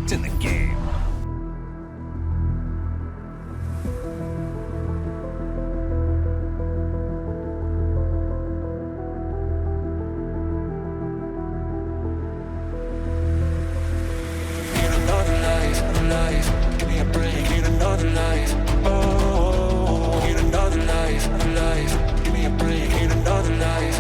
backed in the game. Give me a break, need another life. Oh, need another life, life. Give me a break, need another life.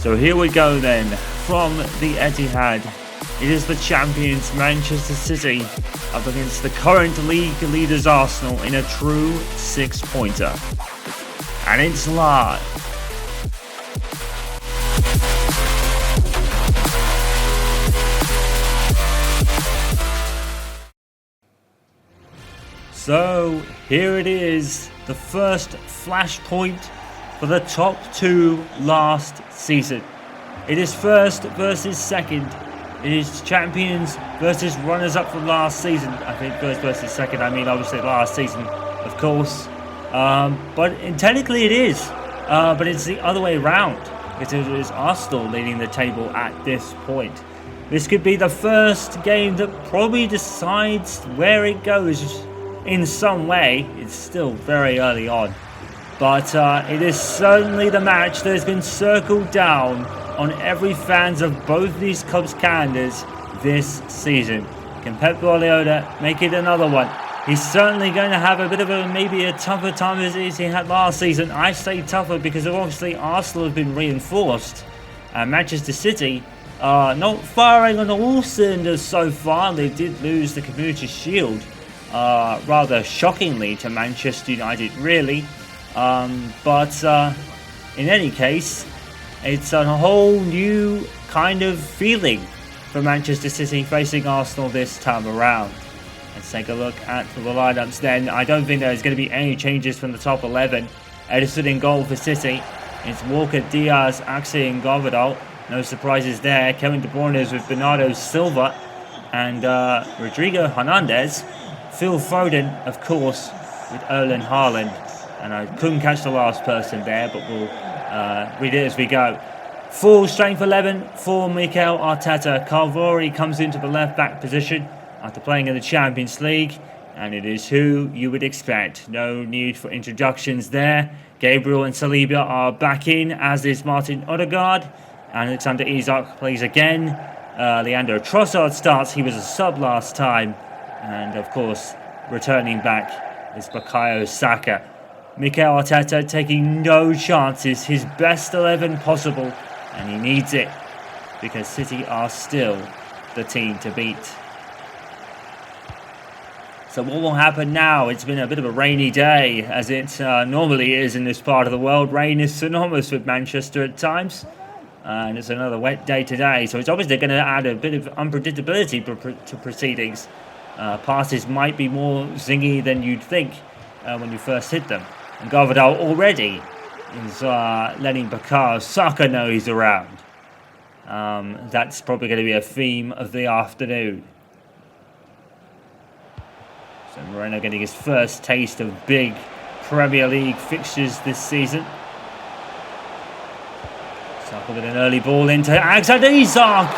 So here we go then, from the Etihad. It is the champions Manchester City up against the current league leaders Arsenal in a true six-pointer. And it's live. So here it is, the first flashpoint for the top two last season. It is first versus second. It is champions versus runners-up from last season. I think first versus second, I mean obviously last season, of course. But technically it is. But it's the other way around. It is Arsenal leading the table at this point. This could be the first game that probably decides where it goes in some way. It's still very early on. But it is certainly the match that has been circled down on every fans of both these clubs' calendars this season. Can Pep Guardiola make it another one? He's certainly going to have a bit of maybe a tougher time as he had last season. I say tougher because obviously Arsenal have been reinforced. Manchester City not firing on all cylinders so far. They did lose the Community Shield rather shockingly to Manchester United, really. But in any case, it's a whole new kind of feeling for Manchester City facing Arsenal this time around. Let's take a look at the lineups then. I don't think there's going to be any changes from the top 11. Ederson in goal for City. It's Walker, Diaz, Axel and Gvardiol. No surprises there. Kevin De Bruyne is with Bernardo Silva and Rodrigo Hernandez. Phil Foden, of course, with Erling Haaland. And I couldn't catch the last person there, but we'll read it as we go. Full strength 11 for Mikel Arteta. Calvori comes into the left back position after playing in the Champions League, and it is who you would expect. No need for introductions there. Gabriel and Saliba are back in, as is Martin Odegaard. Alexander Isak plays again. Leandro Trossard starts. He was a sub last time. And of course, returning back is Bukayo Saka. Mikel Arteta taking no chances, his best 11 possible, and he needs it because City are still the team to beat. So what will happen now? It's been a bit of a rainy day, as it normally is in this part of the world. Rain is synonymous with Manchester at times, and it's another wet day today, so it's obviously going to add a bit of unpredictability to proceedings. Passes might be more zingy than you'd think when you first hit them. And Gvardiol already is letting Bukayo Saka know he's around. That's probably going to be a theme of the afternoon. So Moreno getting his first taste of big Premier League fixtures this season. Saka with an early ball into Alexander Isak.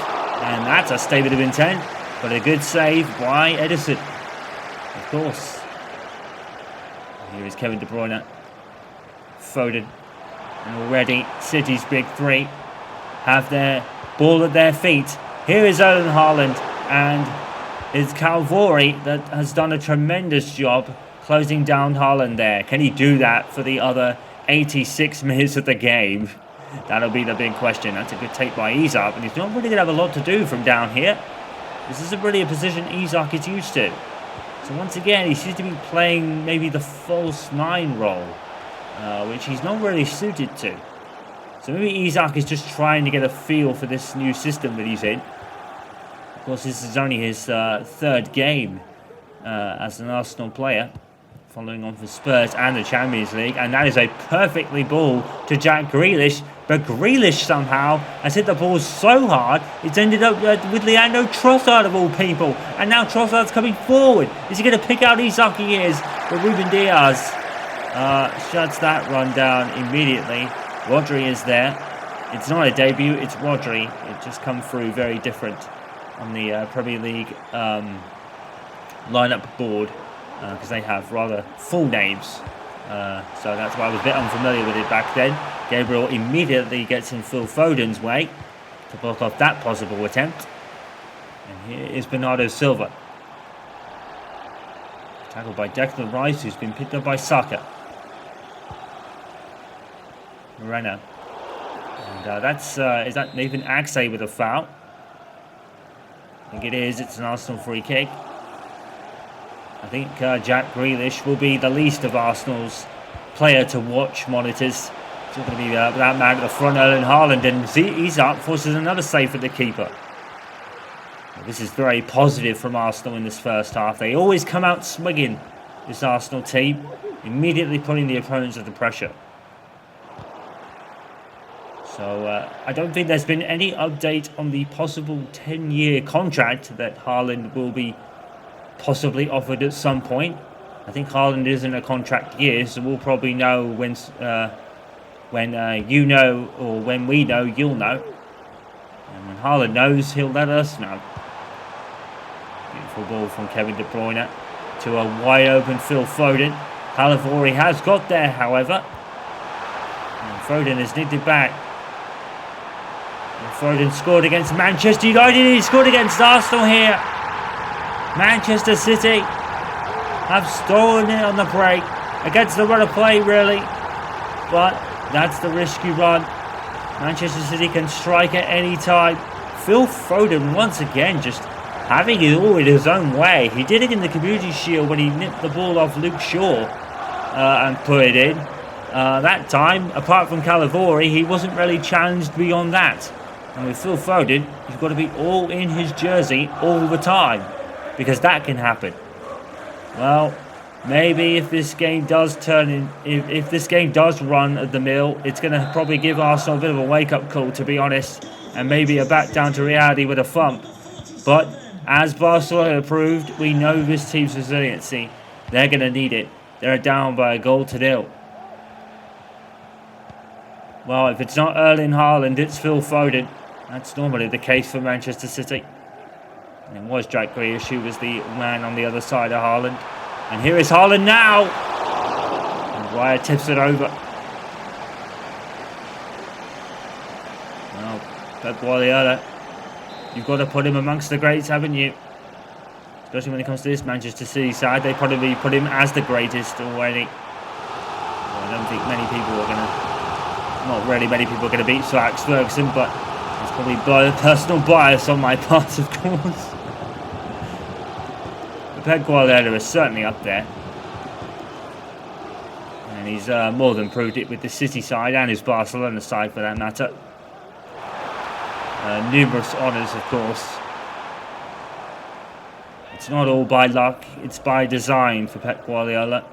And that's a statement of intent, but a good save by Ederson. Of course. Here is Kevin De Bruyne, Foden, and already City's big three have their ball at their feet. Here is Erling Haaland, and it's Calvori that has done a tremendous job closing down Haaland there. Can he do that for the other 86 minutes of the game? That'll be the big question. That's a good take by Isak, but he's not really going to have a lot to do from down here. This isn't really a position Isak is used to. So once again, he seems to be playing maybe the false 9 role, which he's not really suited to. So maybe Isak is just trying to get a feel for this new system that he's in. Of course, this is only his third game as an Arsenal player, following on from Spurs and the Champions League. And that is a perfectly ball to Jack Grealish. But Grealish somehow has hit the ball so hard, it's ended up with Leandro Trossard of all people. And now Trossard's coming forward. Is he going to pick out Isak? He is. But Ruben Diaz shuts that run down immediately. Rodri is there. It's not a debut, it's Rodri. It just come through very different on the Premier League lineup board because they have rather full names. So that's why I was a bit unfamiliar with it back then. Gabriel immediately gets in Phil Foden's way to block off that possible attempt. And here is Bernardo Silva. Tackled by Declan Rice, who's been picked up by Saka. Moreno. And that's, is that Nathan Ake with a foul? I think it is. It's an Arsenal free kick. I think Jack Grealish will be the least of Arsenal's player to watch monitors. It's not going to be that man at the front, Erling Haaland, and Isak forces another save at the keeper. Well, this is very positive from Arsenal in this first half. They always come out swinging, this Arsenal team, immediately putting the opponents under pressure. So I don't think there's been any update on the possible 10-year contract that Haaland will be possibly offered at some point. I think Haaland isn't a contract year, so we'll probably know when you know, or when we know, you'll know. And when Haaland knows, he'll let us know. Beautiful ball from Kevin De Bruyne to a wide open Phil Foden. Calavori has got there, however. And Foden has nicked it back. And Foden scored against Manchester United. He scored against Arsenal here. Manchester City have stolen it on the break against the run of play, really. But that's the risk you run. Manchester City can strike at any time. Phil Foden, once again, just having it all in his own way. He did it in the Community Shield when he nipped the ball off Luke Shaw and put it in. That time, apart from Calavori, he wasn't really challenged beyond that. And with Phil Foden, you've got to be all in his jersey all the time, because that can happen. Well, maybe if this game does if this game does run at the mill, it's going to probably give Arsenal a bit of a wake-up call, to be honest, and maybe a back down to reality with a thump. But as Barcelona proved, we know this team's resiliency. They're going to need it. They're down by a goal to nil. Well, if it's not Erling Haaland, it's Phil Foden. That's normally the case for Manchester City. And it was Jack Grealish who was the man on the other side of Haaland. And here is Haaland now. And Raya tips it over. Well, Pep Guardiola, you've got to put him amongst the greats, haven't you? Especially when it comes to this Manchester City side. They probably put him as the greatest already. Well, I don't think many people are going to... Not really many people are going to beat Sir Alex Ferguson, but it's probably personal bias on my part, of course. But Pep Guardiola is certainly up there. And he's more than proved it with the City side and his Barcelona side, for that matter. Numerous honours, of course. It's not all by luck, it's by design for Pep Guardiola.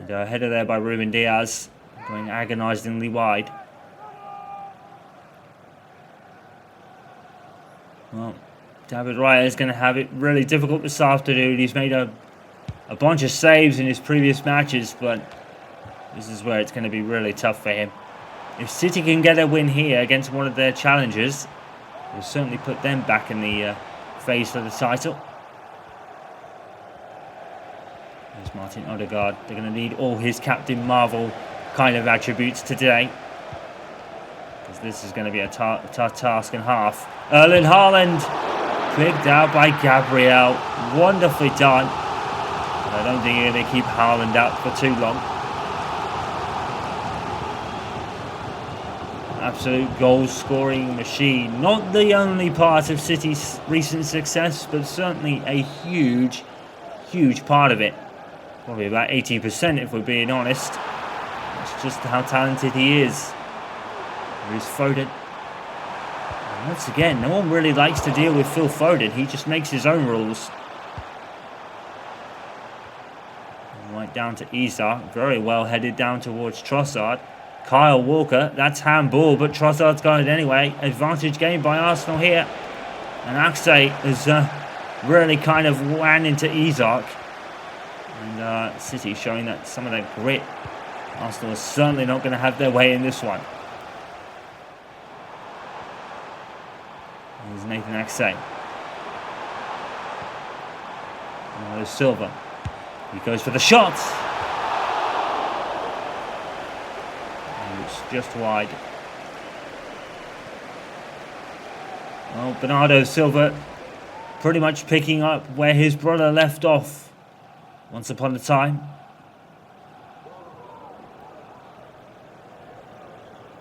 And header there by Ruben Diaz, going agonisingly wide. Well, David Raya is going to have it really difficult this afternoon. He's made a bunch of saves in his previous matches, but this is where it's going to be really tough for him. If City can get a win here against one of their challengers, it will certainly put them back in the phase for the title. There's Martin Odegaard. They're going to need all his Captain Marvel kind of attributes today, because this is going to be a tough task and half. Erling Haaland, picked out by Gabriel. Wonderfully done. But I don't think you're going to keep Haaland out for too long. Absolute goal-scoring machine. Not the only part of City's recent success, but certainly a huge part of it. Probably about 80% if we're being honest. That's just how talented he is. Here's Foden. And once again, no one really likes to deal with Phil Foden. He just makes his own rules. Right down to Isak. Very well headed down towards Trossard. Kyle Walker. That's handball, but Trossard's got it anyway. Advantage gained by Arsenal here. And Akse has really kind of ran into Isak. And City showing that some of their grit. Arsenal is certainly not going to have their way in this one. Here's Nathan Akse. Now there's Silva. He goes for the shot. And it's just wide. Well, Bernardo Silva pretty much picking up where his brother left off once upon a time.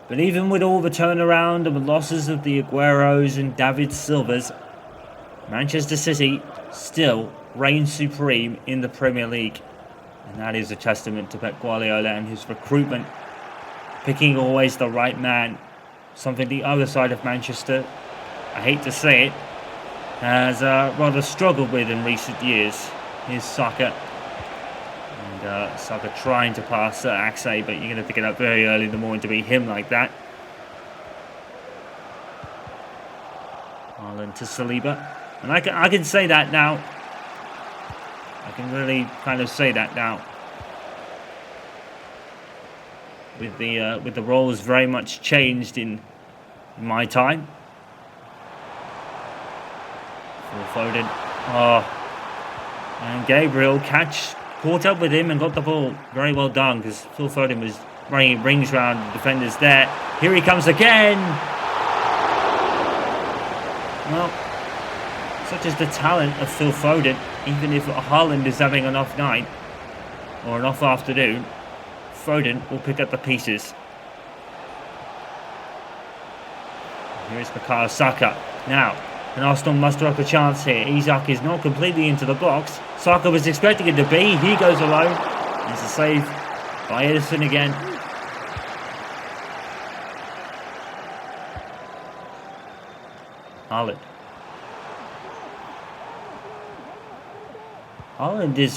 But even with all the turnaround and the losses of the Agueros and David Silvas, Manchester City still reigns supreme in the Premier League. And that is a testament to Pep Guardiola and his recruitment. Picking always the right man. Something the other side of Manchester, I hate to say it, has rather struggled with in recent years. Here's Saka. And Saka trying to pass Akse, but you're going to pick it up very early in the morning to beat him like that. Haaland to Saliba. And I can say that now. I can really kind of say that now. With the roles very much changed in my time. Phil Foden. Oh. And Gabriel caught up with him and got the ball. Very well done, because Phil Foden was running rings around the defenders there. Here he comes again. Well, such is the talent of Phil Foden. Even if Haaland is having an off night or an off afternoon, Foden will pick up the pieces. Here is Bukayo Saka. Now, and Arsenal muster up a chance here. Isak is not completely into the box. Saka was expecting it to be. He goes alone. It's a save by Edison again. Haaland. Haaland is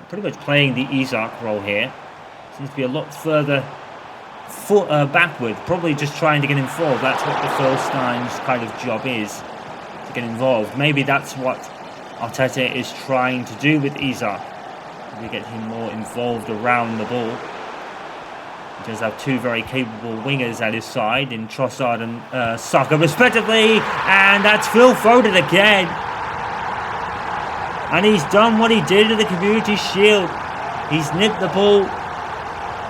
pretty much playing the Isak role here. Seems to be a lot further backward. Probably just trying to get involved. That's what the Philistines' kind of job is. To get involved. Maybe that's what Arteta is trying to do with Isak. To get him more involved around the ball. He does have two very capable wingers at his side in Trossard and Saka respectively. And that's Phil Foden again. And he's done what he did in the Community Shield. He's nipped the ball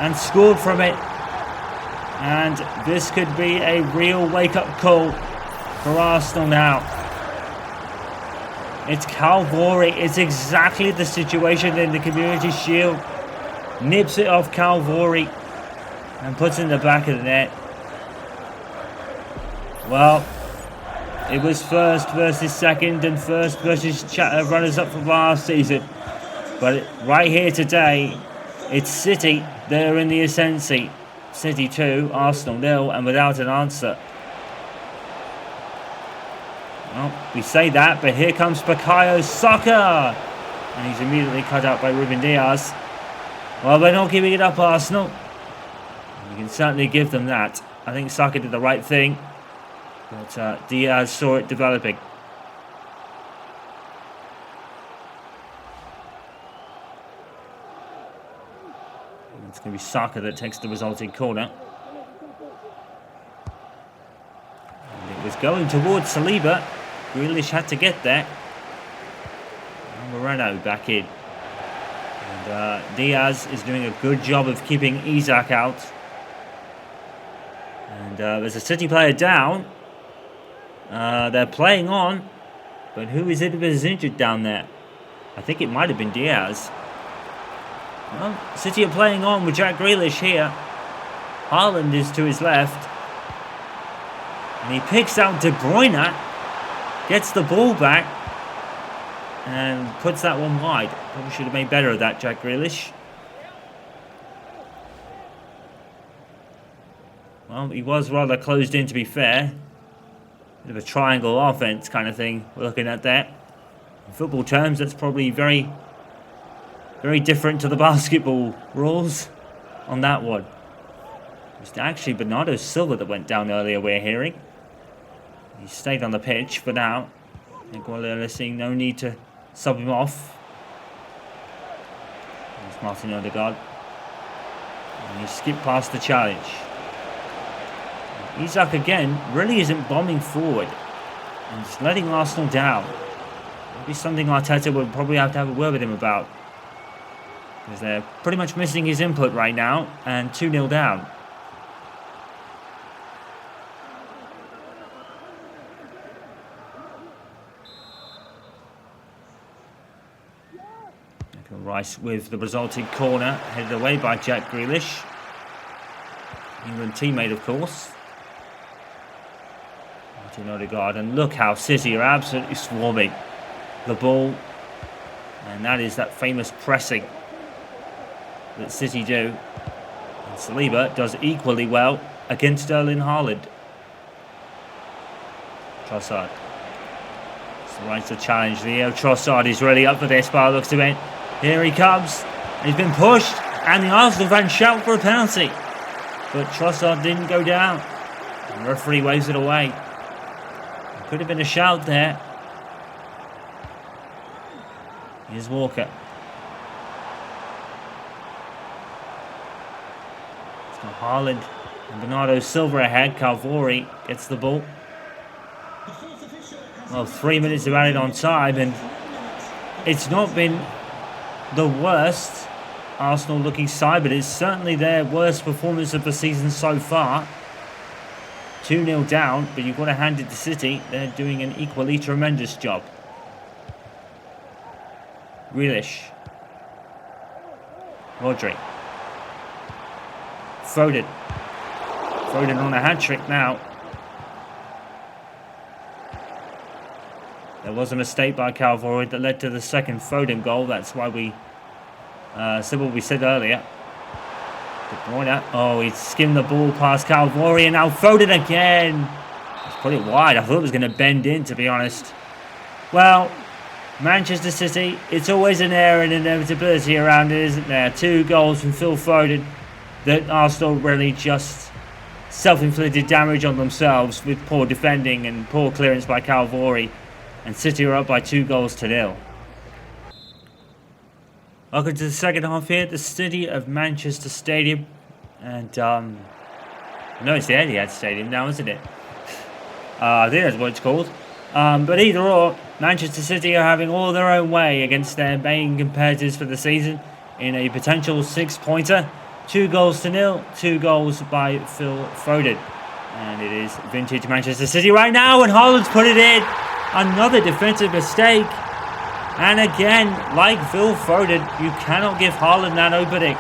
and scored from it. And this could be a real wake-up call for Arsenal now. It's Calvori. It's exactly the situation in the Community Shield. Nips it off Calvori and puts it in the back of the net. Well, it was first versus second and first versus runners-up from last season. But right here today, it's City. They're in the ascendancy. City 2, Arsenal 0, and without an answer. Well, we say that, but here comes Bukayo Saka. And he's immediately cut out by Ruben Diaz. Well, they're not giving it up, Arsenal. You can certainly give them that. I think Saka did the right thing. But Diaz saw it developing. It's going to be Saka that takes the resulting corner. And it was going towards Saliba. Grealish had to get there. And Moreno back in. And Diaz is doing a good job of keeping Isak out. And there's a City player down. They're playing on. But who is it that is injured down there? I think it might have been Diaz. Well, City are playing on with Jack Grealish here. Haaland is to his left. And he picks out De Bruyne. Gets the ball back. And puts that one wide. Probably should have made better of that, Jack Grealish. Well, he was rather closed in, to be fair. Bit of a triangle offense kind of thing we're looking at there. In football terms, that's probably very, very different to the basketball rules on that one. It's actually Bernardo Silva that went down earlier, we're hearing. He stayed on the pitch for now. And Guardiola seeing no need to sub him off. There's Martin Odegaard. And he skipped past the challenge. Isak again really isn't bombing forward. And just letting Arsenal down. Maybe something Arteta would probably have to have a word with him about. Because they're pretty much missing his input right now. And 2-0 down. Rice with the resulting corner, headed away by Jack Grealish. England teammate, of course. Martin Odegaard, and look how City are absolutely swarming the ball. And that is that famous pressing that City do. And Saliba does equally well against Erling Haaland. Trossard. So right to challenge Leo Trossard is really up for this by the looks of it. Here he comes. He's been pushed, and the Arsenal fans shout for a penalty. But Trossard didn't go down. The referee waves it away. There could have been a shout there. Here's Walker. It's got Haaland and Bernardo Silva ahead. Calvori gets the ball. Well, 3 minutes of added on time, and it's not been the worst Arsenal looking side, but it's certainly their worst performance of the season so far. 2-0 down, but you've got to hand it to City. They're doing an equally tremendous job. Grealish. Rodri. Foden. Foden on a hat-trick now. There was a mistake by Calvori that led to the second Foden goal. That's why we said what we said earlier. De Bruyne. Oh, he skimmed the ball past Calvori, and now Foden again. He's put it wide. I thought it was going to bend in, to be honest. Well, Manchester City, it's always an air and inevitability around it, isn't there? 2 goals from Phil Foden that Arsenal really just self-inflicted damage on themselves with poor defending and poor clearance by Calvori. And City are up by 2-0. Welcome to the second half here at the City of Manchester Stadium. And, no, it's the Etihad Stadium now, isn't it? I think that's what it's called. But either or, Manchester City are having all their own way against their main competitors for the season in a potential 6-pointer. 2-0, 2 goals by Phil Foden. And it is vintage Manchester City right now, and Haaland's put it in. Another defensive mistake. And again, like Phil Foden, you cannot give Haaland that opening.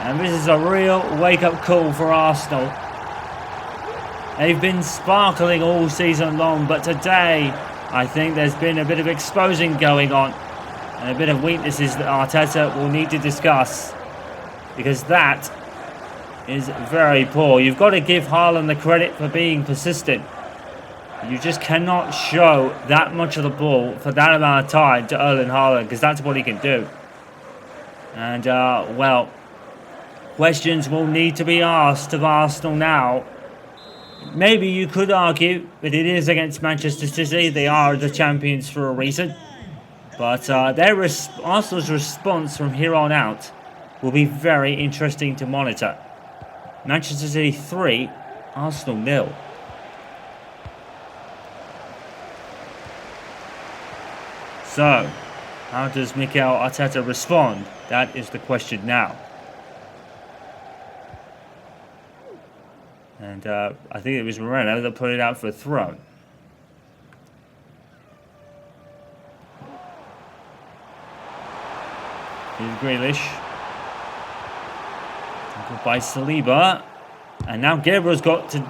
And this is a real wake-up call for Arsenal. They've been sparkling all season long, but today, I think there's been a bit of exposing going on. And a bit of weaknesses that Arteta will need to discuss. Because that is very poor. You've got to give Haaland the credit for being persistent. You just cannot show that much of the ball for that amount of time to Erling Haaland, because that's what he can do. And, well, questions will need to be asked of Arsenal now. Maybe you could argue that it is against Manchester City. They are the champions for a reason. But Arsenal's response from here on out will be very interesting to monitor. Manchester City 3, Arsenal 0. So, how does Mikel Arteta respond? That is the question now. And I think it was Moreno that put it out for a throw. Here's Grealish. Tackled by Saliba. And now Gabriel's got to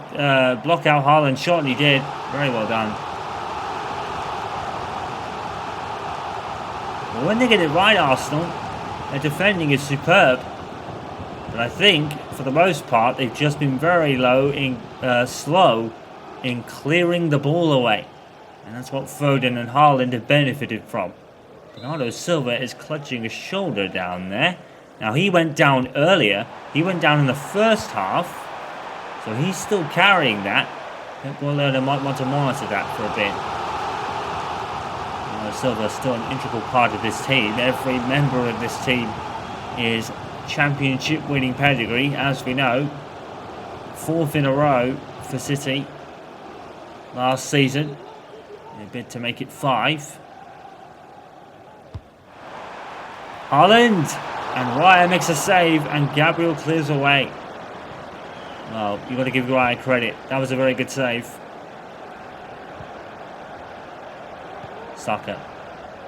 block out Haaland's shot, and he did. Very well done. But when they get it right, Arsenal, their defending is superb. But I think, for the most part, they've just been very slow in clearing the ball away. And that's what Foden and Haaland have benefited from. Bernardo Silva is clutching his shoulder down there. Now, he went down earlier. He went down in the first half. So he's still carrying that. Pep Guardiola might want to monitor that for a bit. Silva is still an integral part of this team. Every member of this team is championship winning pedigree, as we know. 4th in a row for City last season. A bid to make it 5. Haaland, and Raya makes a save, and Gabriel clears away. Well, you've got to give Raya credit. That was a very good save. Saka.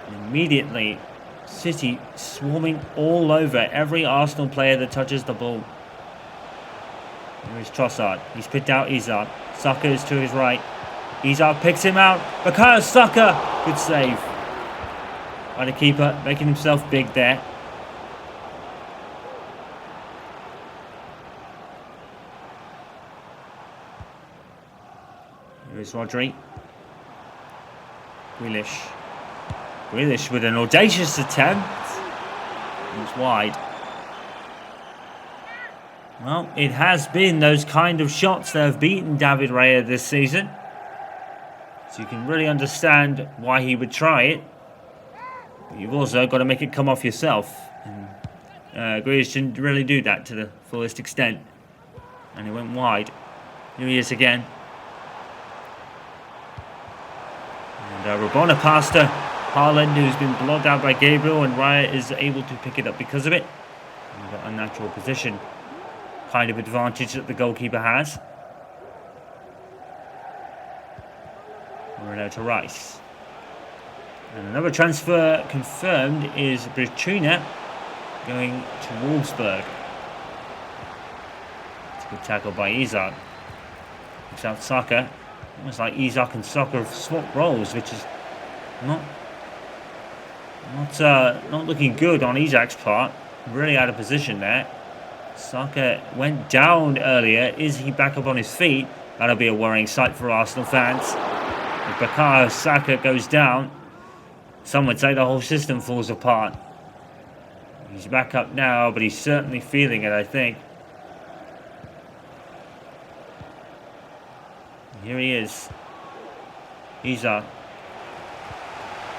Immediately, City swarming all over every Arsenal player that touches the ball. There is Trossard. He's picked out Isak. Saka is to his right. Isak picks him out. Bukayo Saka. Good save. By the keeper, making himself big there. Here is Rodri. Grealish with an audacious attempt. It's wide. Well, it has been those kind of shots that have beaten David Raya this season. So you can really understand why he would try it. But you've also got to make it come off yourself. And Grealish didn't really do that to the fullest extent. And it went wide. Here he is again. And Rabona passed to Haaland, who's been blocked out by Gabriel, and Raya is able to pick it up because of it. And got a natural position kind of advantage that the goalkeeper has. We're now to Rice. And another transfer confirmed is Bricuna going to Wolfsburg. It's a good tackle by Isak. It's out Saka. Almost like Isak and Saka have swapped roles, which is not looking good on Isak's part. Really out of position there. Saka went down earlier. Is he back up on his feet? That'll be a worrying sight for Arsenal fans. If Bukayo Saka goes down, some would say the whole system falls apart. He's back up now, but he's certainly feeling it, I think. Here he is. Isak.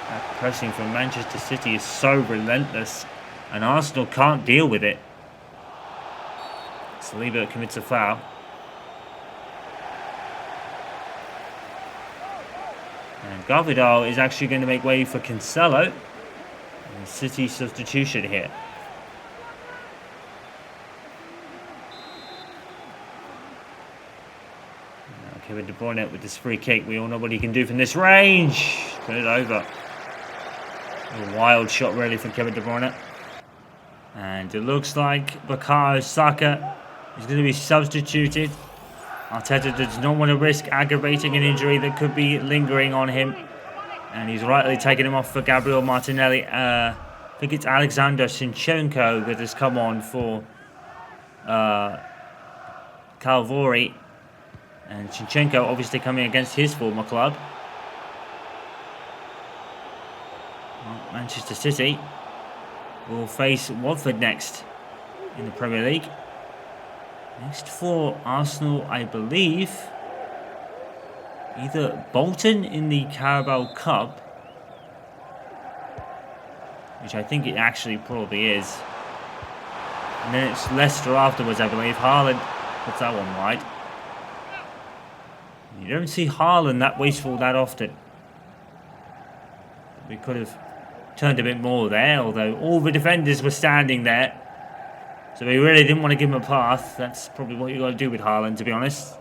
That pressing from Manchester City is so relentless, and Arsenal can't deal with it. Saliba commits a foul. And Garvidal is actually going to make way for Cancelo. And City substitution here. Now Kevin De Bruyne with this free kick. We all know what he can do from this range. Put it over. A wild shot really from Kevin De Bruyne. And it looks like Bukayo Saka is going to be substituted. Arteta does not want to risk aggravating an injury that could be lingering on him. And he's rightly taking him off for Gabriel Martinelli. I think it's Alexander Zinchenko that has come on for Calvori. And Zinchenko obviously coming against his former club. Well, Manchester City will face Watford next in the Premier League. Next for Arsenal, I believe, either Bolton in the Carabao Cup, which I think it actually probably is, and then it's Leicester afterwards, I believe. Haaland puts that one wide. You don't see Haaland that wasteful that often. We could have turned a bit more there, although all the defenders were standing there. So we really didn't want to give him a pass. That's probably what you got to do with Haaland, to be honest.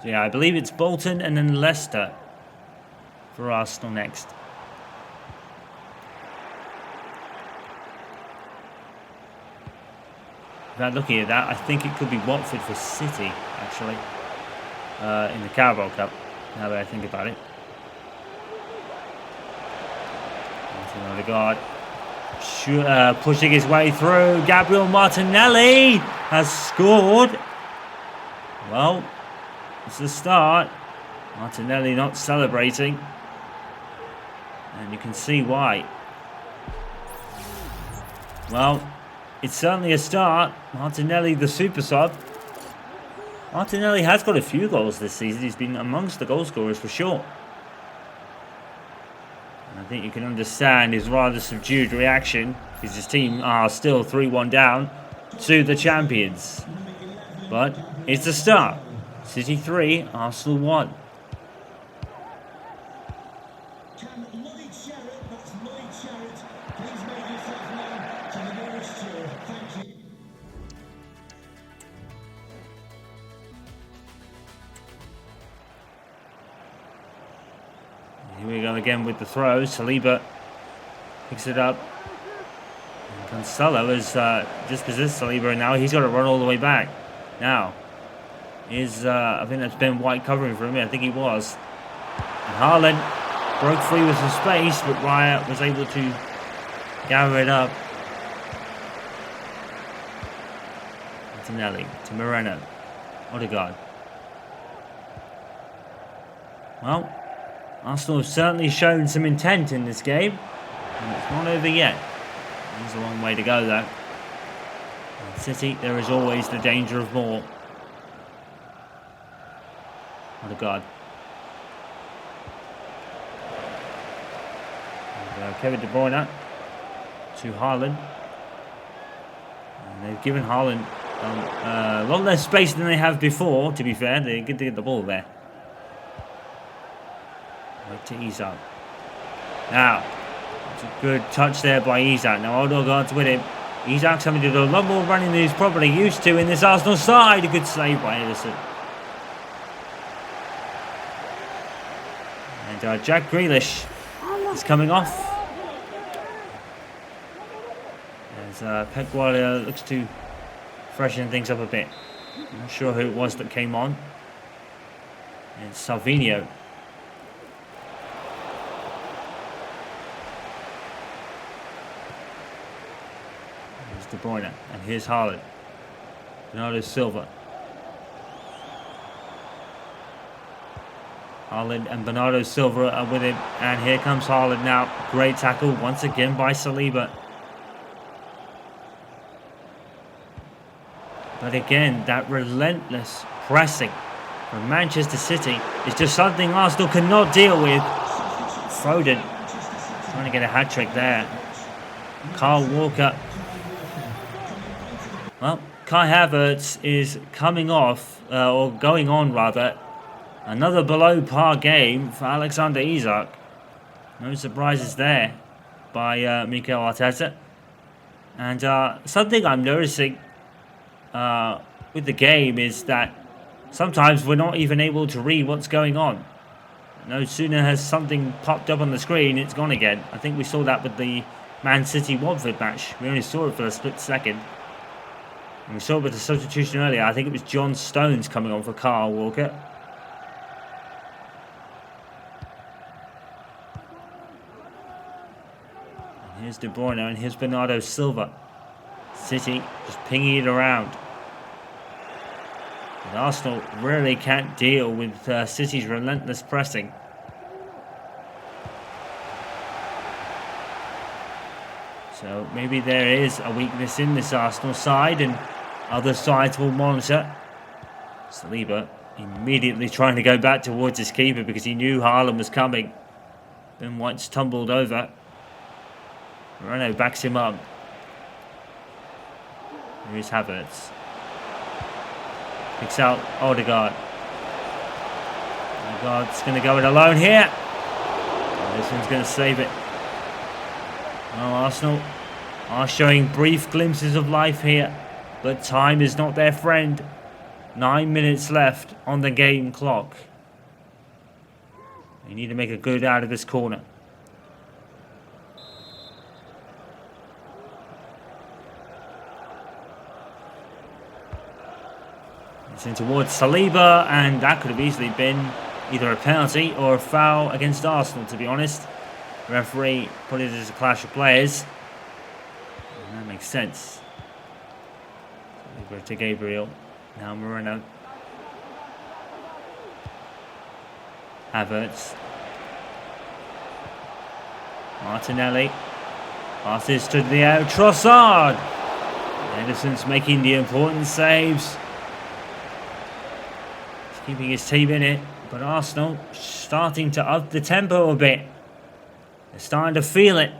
So yeah, I believe it's Bolton and then Leicester for Arsenal next. Without looking at that, I think it could be Watford for City, actually, in the Carabao Cup, now that I think about it. Odegaard pushing his way through. Gabriel Martinelli has scored. Well, it's the start. Martinelli not celebrating. And you can see why. Well, it's certainly a start. Martinelli, the super sub. Martinelli has got a few goals this season. He's been amongst the goal scorers for sure. And I think you can understand his rather subdued reaction because his team are still 3-1 down to the champions. But it's a start. City 3, Arsenal 1. Here we go again with the throw. Saliba picks it up. And Cancelo has dispossessed Saliba, and now he's got to run all the way back. Now, I think that's Ben White covering for him. I think he was. And Haaland broke free with some space, but Raya was able to gather it up. Martinelli to Moreno. Odegaard. Well, Arsenal have certainly shown some intent in this game, and it's not over yet. There's a long way to go, though. In City, there is always the danger of more. Odegaard. And, Kevin De Bruyne to Haaland. And they've given Haaland a lot less space than they have before, to be fair. They're good to get the ball there. Right to Isak. Now, it's a good touch there by Isak. Now Odegaard's with him. Isak's having to do a lot more running than he's probably used to in this Arsenal side. A good save by Ederson. And Jack Grealish is coming off. As Pep Guardiola looks to freshen things up a bit. I'm not sure who it was that came on. And Salvinho. De Bruyne, and here's Haaland. Bernardo Silva. Haaland and Bernardo Silva are with him, and here comes Haaland now. Great tackle once again by Saliba. But again, that relentless pressing from Manchester City is just something Arsenal cannot deal with. Foden trying to get a hat-trick there. Kyle Walker. Well, Kai Havertz is coming off, or going on rather, another below par game for Alexander Isak. No surprises there by Mikel Arteta. And something I'm noticing with the game is that sometimes we're not even able to read what's going on. No sooner has something popped up on the screen, it's gone again. I think we saw that with the Man City-Watford match. We only saw it for a split second. And we saw it with the substitution earlier. I think it was John Stones coming on for Kyle Walker. And here's De Bruyne and here's Bernardo Silva. City just pinging it around. And Arsenal really can't deal with City's relentless pressing. So maybe there is a weakness in this Arsenal side and other sides will monitor. Saliba immediately trying to go back towards his keeper because he knew Haaland was coming. Ben White's tumbled over. Moreno backs him up. Here's Havertz. Picks out Odegaard. Odegaard's going to go it alone here. This one's going to save it. Well, Arsenal are showing brief glimpses of life here, but time is not their friend. 9 minutes left on the game clock. They need to make a good out of this corner. It's in towards Saliba, and that could have easily been either a penalty or a foul against Arsenal, to be honest. Referee put it as a clash of players. And that makes sense. Over to Gabriel. Now Moreno. Havertz. Martinelli. Passes to the air. Trossard. Henderson's making the important saves. He's keeping his team in it. But Arsenal starting to up the tempo a bit. They're starting to feel it.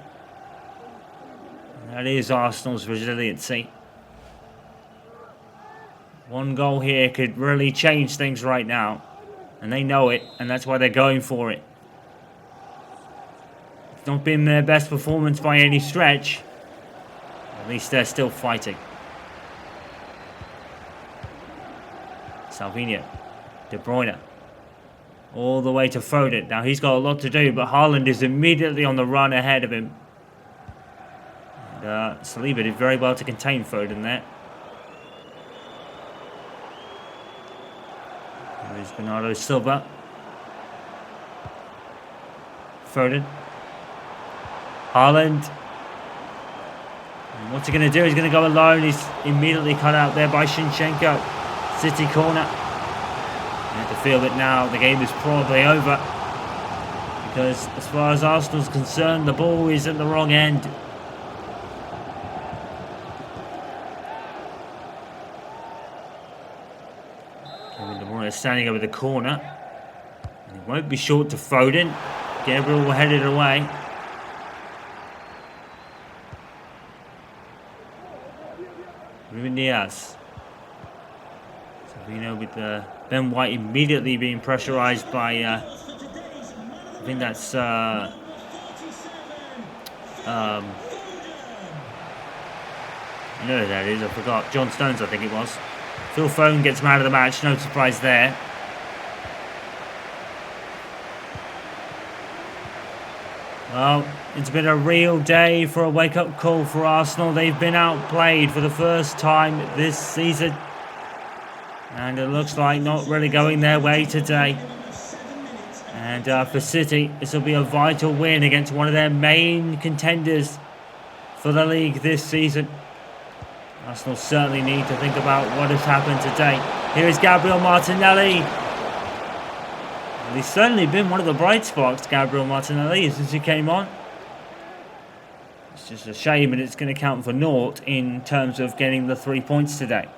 And that is Arsenal's resiliency. One goal here could really change things right now. And they know it. And that's why they're going for it. It's not been their best performance by any stretch. At least they're still fighting. Salvini. De Bruyne. All the way to Foden. Now he's got a lot to do, but Haaland is immediately on the run ahead of him. And Saliba did very well to contain Foden there. There's Bernardo Silva. Foden. Haaland. And what's he going to do? He's going to go alone. He's immediately cut out there by Zinchenko. City corner. You have to feel that now the game is probably over. Because as far as Arsenal's concerned, the ball is at the wrong end. Kevin De Bruyne standing over the corner. And it won't be short to Foden. Gabriel will head it away. Ruben Diaz. Savino with Ben White immediately being pressurised by, I think that's, I know who that is, I forgot. John Stones, I think it was. Phil Foden gets him out of the match, no surprise there. Well, it's been a real day for a wake-up call for Arsenal. They've been outplayed for the first time this season. And it looks like not really going their way today. And for City, this will be a vital win against one of their main contenders for the league this season. Arsenal certainly need to think about what has happened today. Here is Gabriel Martinelli. Well, he's certainly been one of the bright spots, Gabriel Martinelli, since he came on. It's just a shame and it's going to count for naught in terms of getting the 3 points today.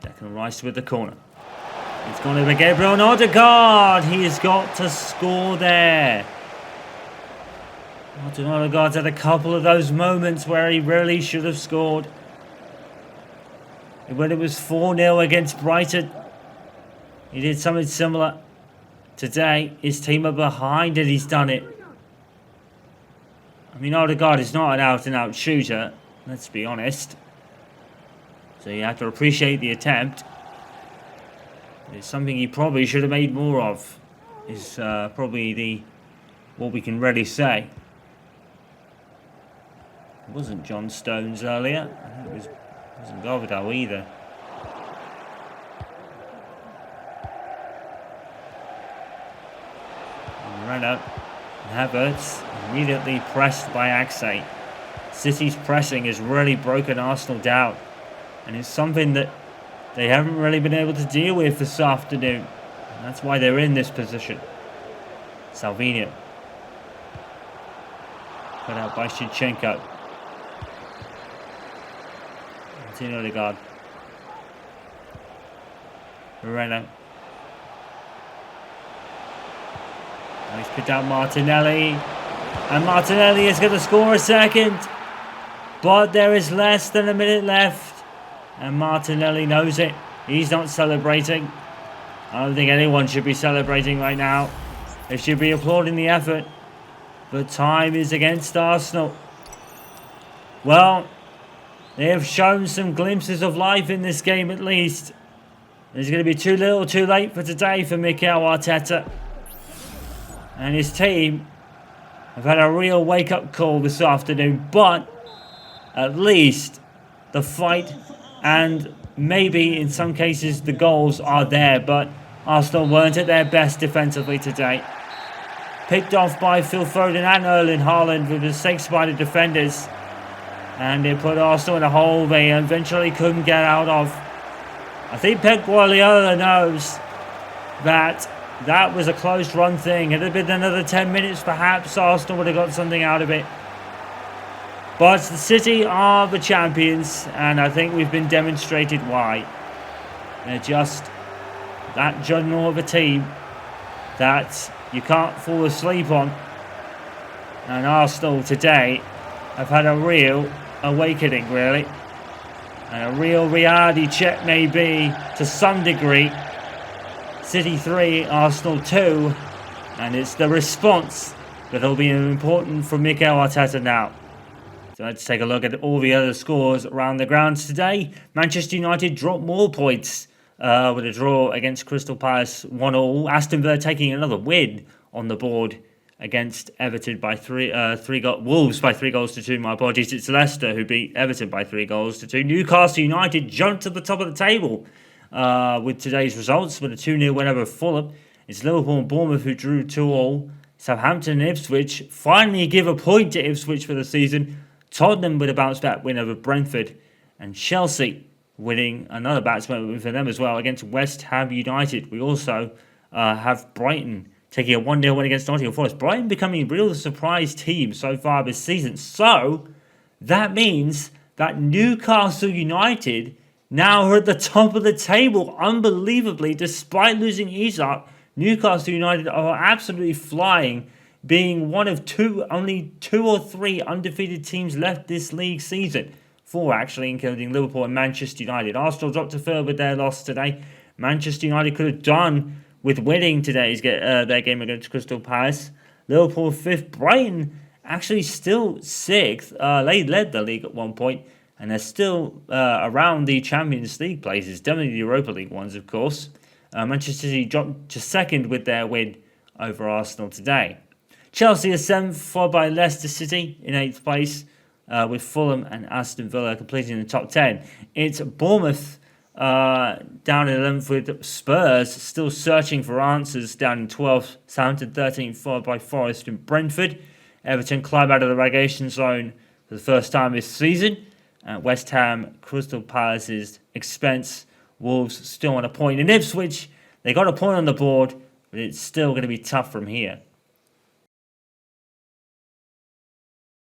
Declan Rice with the corner. It's gone over Gabriel Odegaard. He has got to score there. Martin Odegaard's had a couple of those moments where he really should have scored. When it was 4-0 against Brighton, he did something similar. Today, his team are behind and he's done it. I mean, Odegaard is not an out-and-out shooter, let's be honest. So you have to appreciate the attempt. It's something he probably should have made more of. Is probably what we can really say. It wasn't John Stones earlier. I think it wasn't Garvidal either. Moreno and Havertz immediately pressed by Axe. City's pressing has really broken Arsenal down. And it's something that they haven't really been able to deal with this afternoon. And that's why they're in this position. Salvini. Cut out by Zinchenko. Martin Odegaard. Moreno. Now he's picked out Martinelli. And Martinelli is going to score a second. But there is less than a minute left. And Martinelli knows it. He's not celebrating. I don't think anyone should be celebrating right now. They should be applauding the effort. But time is against Arsenal. Well, they have shown some glimpses of life in this game at least. It's going to be too little too late for today for Mikel Arteta. And his team have had a real wake-up call this afternoon. But at least the fight and maybe in some cases the goals are there. But Arsenal weren't at their best defensively today. Picked off by Phil Foden and Erling Haaland with mistakes by the defenders. And it put Arsenal in a hole they eventually couldn't get out of. I think Pep Guardiola knows that that was a close run thing. Had it been another 10 minutes, perhaps Arsenal would have got something out of it. But the City are the champions, and I think we've been demonstrated why. They're just that juggernaut of a team that you can't fall asleep on. And Arsenal today have had a real awakening, really. And a real reality check, maybe, to some degree. City 3, Arsenal 2. And it's the response that will be important for Mikel Arteta now. So let's take a look at all the other scores around the grounds today. Manchester United dropped more points with a draw against Crystal Palace 1-1. Aston Villa taking another win on the board against Everton by Wolves by 3-2. My apologies. It's Leicester who beat Everton by 3-2. Newcastle United jumped to the top of the table with today's results with a 2-0 win over Fulham. It's Liverpool and Bournemouth who drew 2-2. Southampton and Ipswich finally give a point to Ipswich for the season. Tottenham with a bounce back win over Brentford, and Chelsea winning another bounce back win for them as well against West Ham United. We also have Brighton taking a 1-0 win against Nottingham Forest. Brighton becoming a real surprise team so far this season. So that means that Newcastle United now are at the top of the table. Unbelievably, despite losing Isak, Newcastle United are absolutely flying, being one of only two or three undefeated teams left this league season. 4 actually, including Liverpool and Manchester United. Arsenal dropped to third with their loss today. Manchester United could have done with winning today's their game against Crystal Palace. Liverpool 5th. Brighton actually still 6th. They led the league at one point, and they're still around the Champions League places. Definitely the Europa League ones, of course. Manchester City dropped to 2nd with their win over Arsenal today. Chelsea is 7th, followed by Leicester City in 8th place, with Fulham and Aston Villa completing the top 10. It's Bournemouth down in 11th with Spurs still searching for answers down in 12th. Southampton 13th, followed by Forest and Brentford. Everton climb out of the relegation zone for the first time this season. West Ham, Crystal Palace's expense. Wolves still on a point. In Ipswich, they got a point on the board, but it's still going to be tough from here.